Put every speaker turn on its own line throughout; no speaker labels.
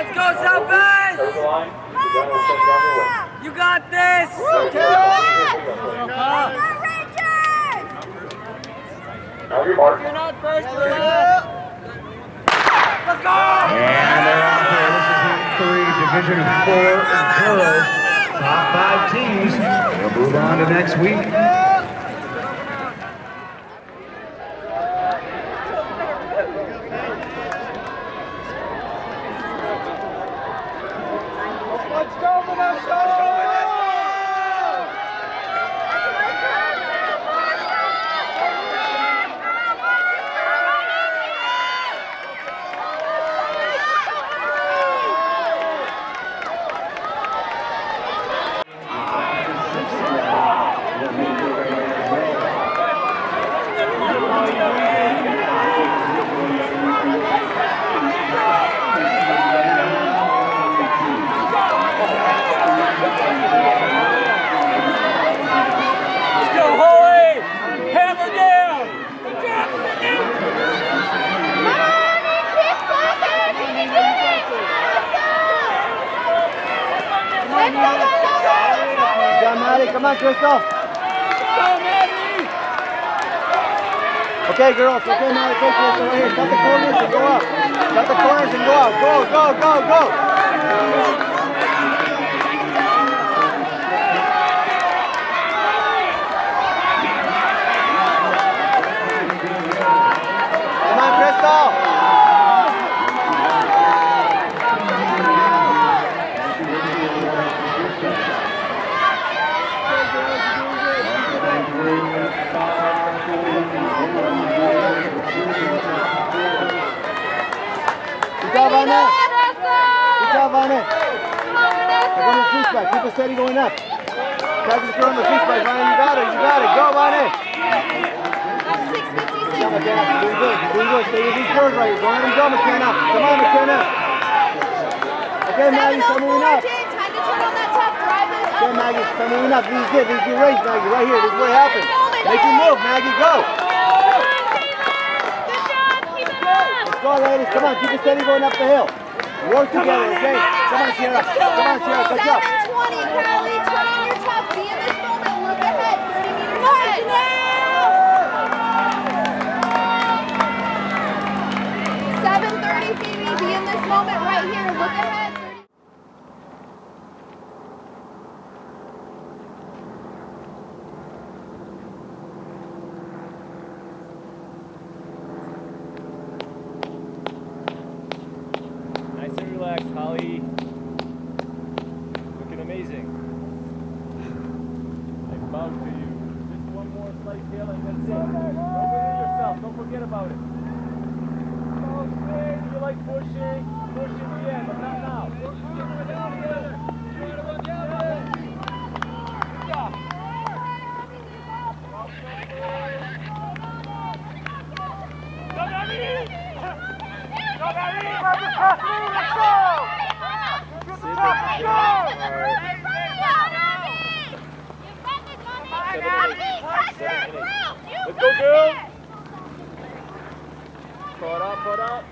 Let's go, Southwest! You got this! You're not first, you're last. Let's go!
And they're out there. This is Division 4 girls. Top 5 teams. We'll move on to next week.
Come on, Crystal. Okay, girls. Okay, Maddie, take this right here. Cut the corners and go up. Cut the corners and go out. Go, go, go, go. Come on, Crystal. Good job on that. Good job on it. Go on the fish back. Keep it steady going up. Practice going on the fish back, Ryan. You got it. You got it. Go on it. You're doing good. You're doing good. Stay with these curves right here. Don't let them go, McKenna. Come on, McKenna. Okay, Maggie, start moving up. Okay, Maggie, start moving up. This is it. This is your race, Maggie. Right here. This is what happens. Make your move, Maggie. Go. Go, ladies. Come on. Keep it steady going up the hill. Work together, okay? Come on, Sierra. Come on, Sierra. Catch up.
7:20, Kylie. Turn on your tough. Be in this moment. Look ahead. 30 meters ahead. 7:30, Phoebe. Be in this moment right here. Look ahead.
Relax, Holly. Looking amazing. I bow to you. Just one more slight tail and that's it. Don't forget yourself. Don't forget about it. Okay, you like pushing? Push in the end, but not now. Good job. Go, Daddy! Go, Daddy! Let's go! Get the top, let's go! Let's go, girls! Put up, put up.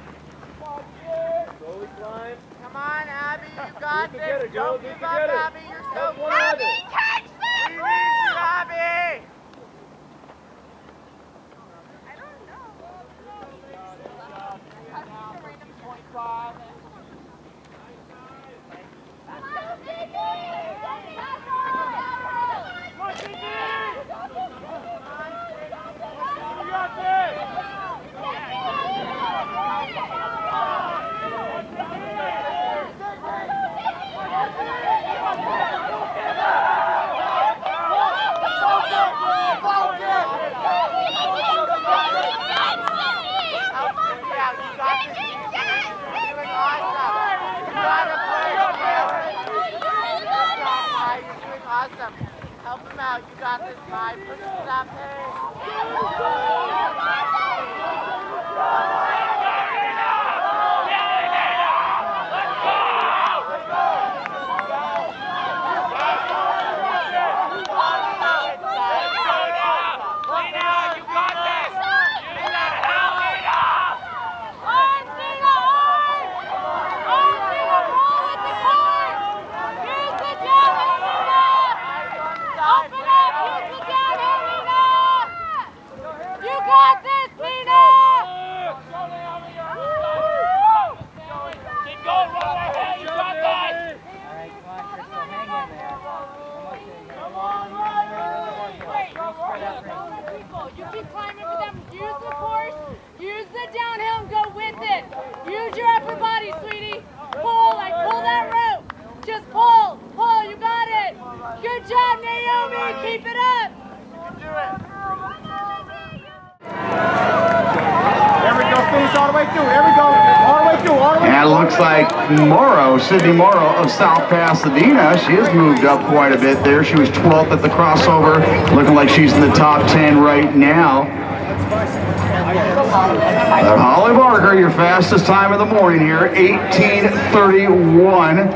Slowly climb.
Come on, Abby, you got this. Don't give up, Abby. You're so good.
Abby, catch this!
We need you, Abby!
I don't know.
Awesome. Help him out. You got this, Kai. Push him to that pace.
that downhill and go with it. Use your upper body, sweetie. Pull, like pull that rope. Just pull, pull, you got it. Good job, Naomi, keep it up.
There we go, finish all the way through. There we go, all the way through, all the way through.
And it looks like Sydney Morrow of South Pasadena, she has moved up quite a bit there. She was 12th at the crossover, looking like she's in the top 10 right now. Holly Barker, your fastest time of the morning here, 18:31.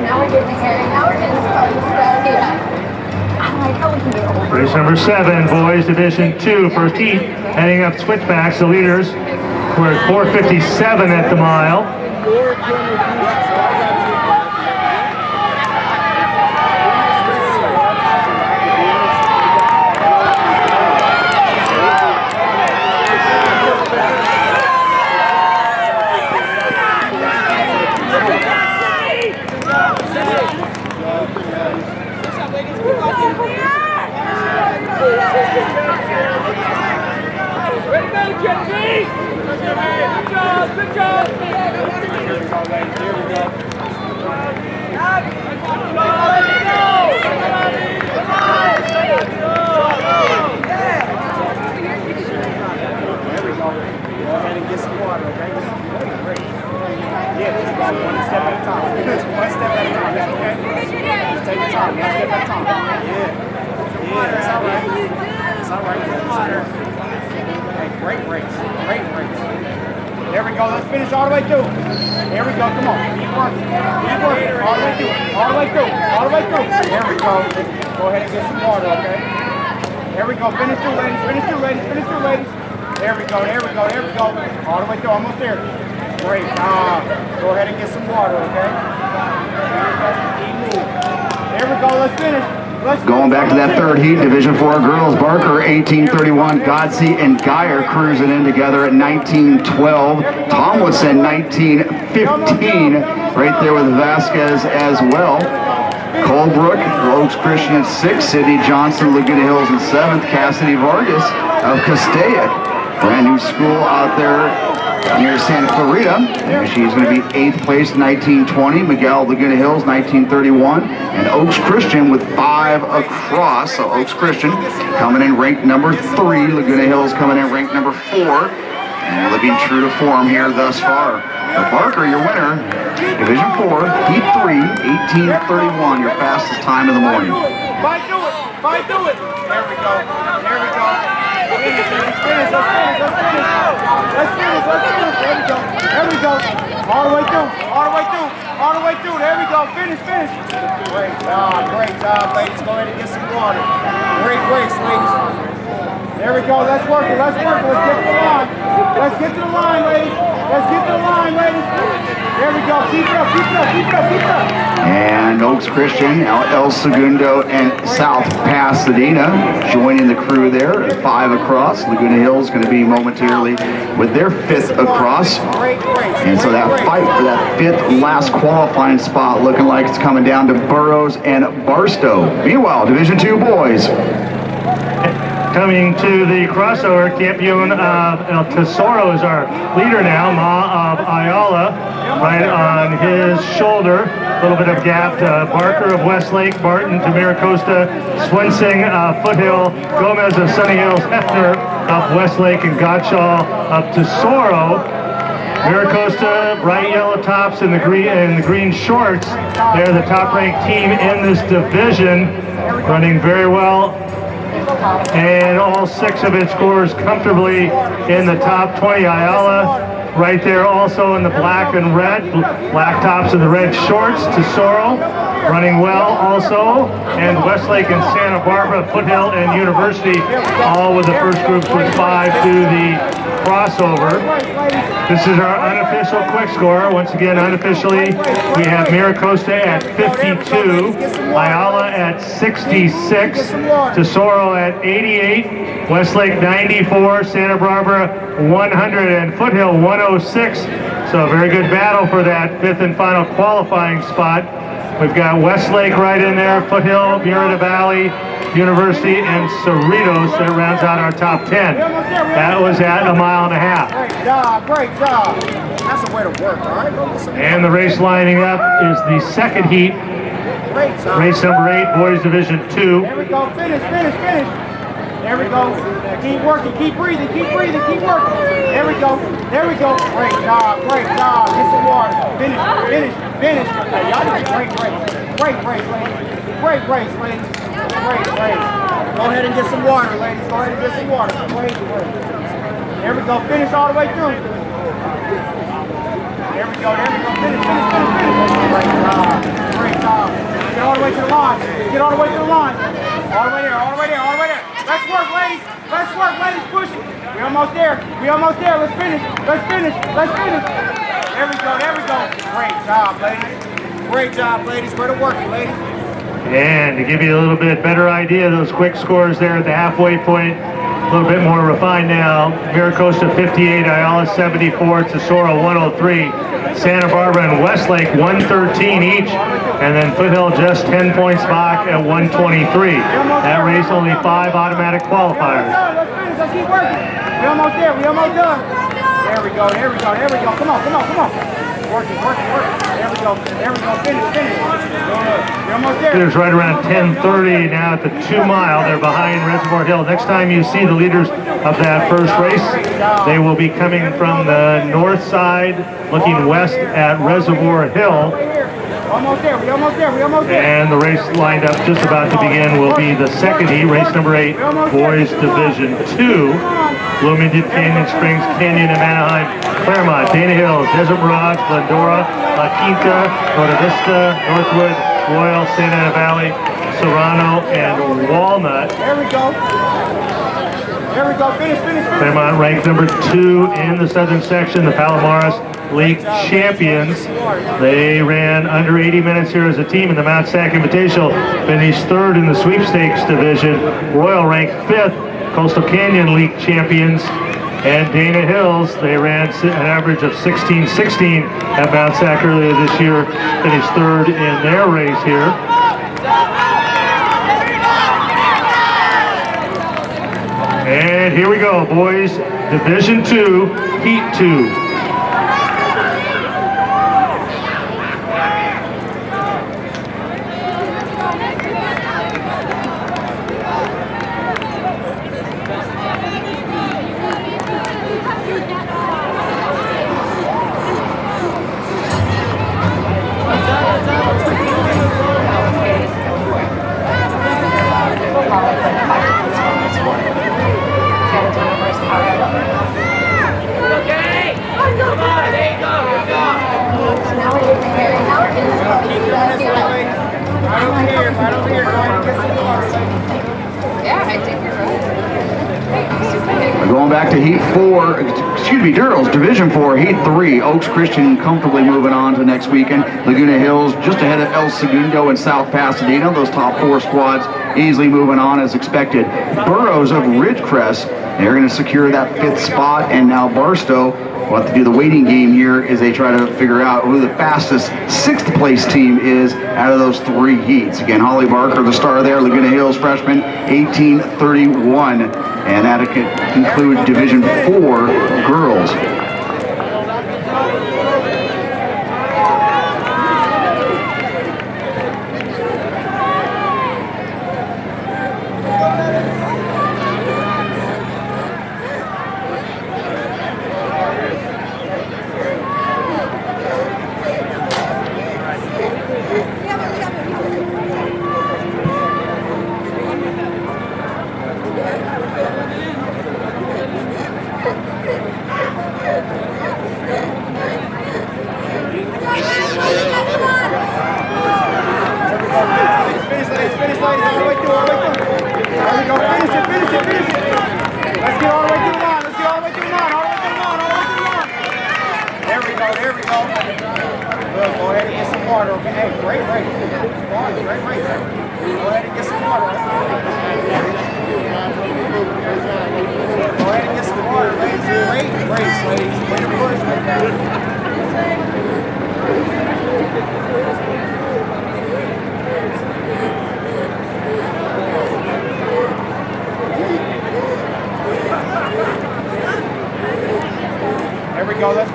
Now we're getting carried. Now we're getting started.
Race number 7, boys division 2, first heat, heading up switchbacks. The leaders were at 4:57 at the mile.
Good job!
There we go, let's finish all the way through. There we go, come on. Keep working. Keep working. All the way through. All the way through. All the way through. There we go. Go ahead and get some water, okay? There we go. Finish through, ladies. Finish through, ladies. Finish through, ladies. There we go. There we go. There we go. All the way through. Almost there. Great. Go ahead and get some water, okay? Keep moving. There we go. Let's finish.
Going back to that third heat, Division 4 girls, Barker 18:31, Godsey and Geyer cruising in together at 19:12, Tomlinson 19:15, right there with Vasquez as well. Colebrook, Oaks Christian at 6th, Sydney Johnson, Laguna Hills in 7th, Cassidy Vargas of Castaic, brand new school out there near Santa Clarita. And she's going to be 8th place, 19:20. Miguel, Laguna Hills, 19:31. And Oaks Christian with 5 across. So Oaks Christian coming in ranked number 3. Laguna Hills coming in ranked number 4. And they've been true to form here thus far. But Barker, your winner, Division 4, Heat 3, 18:31, your fastest time of the morning.
Fight through it. Fight through it. There we go. There we go. Finish. Let's finish. Let's finish. Let's finish. Let's finish. Let's finish. There we go. There we go. All the way through. All the way through. All the way through. There we go. Finish. Finish. Great job. Great job, ladies. Go ahead and get some water. Great race, ladies. There we go. Let's work it. Let's work it. Let's get to the line. Let's get to the line, ladies. Let's get to the line, ladies. There we go. Keep it up. Keep it up. Keep it up. Keep it up.
And Oaks Christian, El Segundo, and South Pasadena joining the crew there at 5 across. Laguna Hills going to be momentarily with their 5th across. And so that fight for that 5th last qualifying spot looking like it's coming down to Burroughs and Barstow. Meanwhile, Division 2 boys.
Coming to the crossover, Campeon El Tesoro is our leader now, Ma of Ayala, right on his shoulder. A little bit of gap to Barker of Westlake, Barton to Miracosta, Swensing, Foothill, Gomez of Sunny Hills, Hefner of Westlake, and Gottschall of Tesoro. Miracosta, bright yellow tops and the green shorts. They're the top-ranked team in this division, running very well. And all 6 of its scores comfortably in the top 20. Ayala right there also in the black and red, black tops and the red shorts. Tesoro running well also. And Westlake and Santa Barbara, Foothill and University all with the first groups with 5 to the crossover. This is our unofficial quick score. Once again, unofficially, we have Miracosta at 52, Ayala at 66, Tesoro at 88, Westlake 94, Santa Barbara 100, and Foothill 106. So a very good battle for that 5th and final qualifying spot. We've got Westlake right in there, Foothill, Murrieta Valley, University, and Cerritos that rounds out our top 10. That was at 1.5 miles.
Great job. That's a way to work, all right?
And the race lining up is the second heat.
Great job.
Race number 8, Boys Division 2.
There we go, finish. There we go. Keep working, keep breathing, keep working. There we go. Great job. Get some water. Finish. Okay, y'all did a great race, ladies. Great race. Go ahead and get some water, ladies. Great race. There we go, finish all the way through. There we go, finish. Great job. Get all the way to the line. All the way there. Let's work, ladies. Push it. We almost there. Let's finish. There we go. Great job, ladies. Way to work it, ladies.
And to give you a little bit better idea, those quick scores there at the halfway point, a little bit more refined now. Miracosta 58, Ayala 74, Tesoro 103, Santa Barbara and Westlake 113 each, and then Foothill just 10 points back at 123. That race only 5 automatic qualifiers.
Let's keep working. We almost done. There we go. Come on. Working. There we go. Finish. We're almost there.
Leaders right around 10:30 now at the 2 mile. They're behind Reservoir Hill. Next time you see the leaders of that first race, they will be coming from the north side, looking west at Reservoir Hill.
Almost there.
And the race lined up just about to begin will be the second heat, race number 8, Boys Division 2. Bloomington, Canyon Springs, Canyon and Anaheim, Claremont, Dana Hills, Desert Mirage, Glendora, La Quinta, Norte Vista, Northwood, Royal, Santa Ana Valley, Serrano, and Walnut.
There we go. Finish.
Claremont ranked number 2 in the southern section, the Palomares League champions. They ran under 80 minutes here as a team in the Mount Sac Invitational, finished 3rd in the sweepstakes division. Royal ranked 5th, Coastal Canyon League champions. And Dana Hills, they ran an average of 16-16 at Mount Sac earlier this year, finished 3rd in their race here. And here we go, boys, Division 2, Heat 2.
Going back to Heat 4, Durrell's Division 4, Heat 3. Oaks Christian comfortably moving on to next weekend. Laguna Hills just ahead of El Segundo and South Pasadena. Those top 4 squads easily moving on as expected. Burroughs of Ridgecrest, they're going to secure that 5th spot, and now Barstow will have to do the waiting game here as they try to figure out who the fastest 6th place team is out of those 3 heats. Again, Holly Barker, the star there, Laguna Hills freshman, 18:31. And that'll conclude Division 4 girls.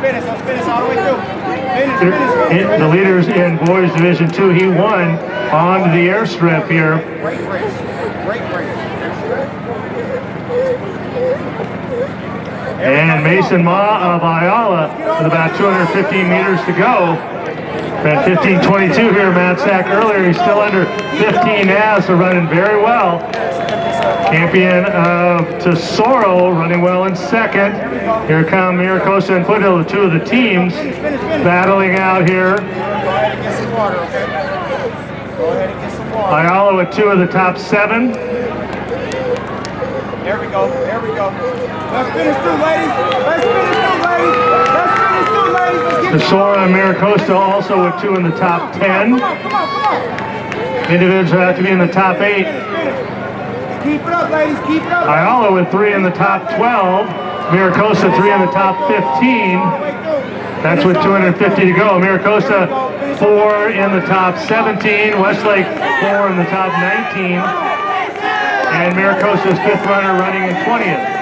finish all the way through. Finish.
The leaders in boys division 2, he won on the airstrip here.
Great race.
And Mason Ma of Ayala with about 215 meters to go. At 15:22 here, Matt Sack earlier, he's still under 15 now, so running very well. Champion of Tesoro running well in second. Here come Maricosta and Foothill, the two of the teams battling out here.
Go ahead and get some water, okay? Go ahead and get some water.
Ayala with 2 of the top 7.
There we go. Let's finish through, ladies. Let's finish through, ladies. Let's get
Tesoro and Maricosta also with 2 in the top 10.
Come on.
Individuals have to be in the top 8.
Keep it up, ladies. Keep it up.
Ayala with 3 in the top 12. Maricosta 3 in the top 15. That's with 250 to go. Maricosta 4 in the top 17. Westlake 4 in the top 19. And Maricosta's 5th runner running in 20th.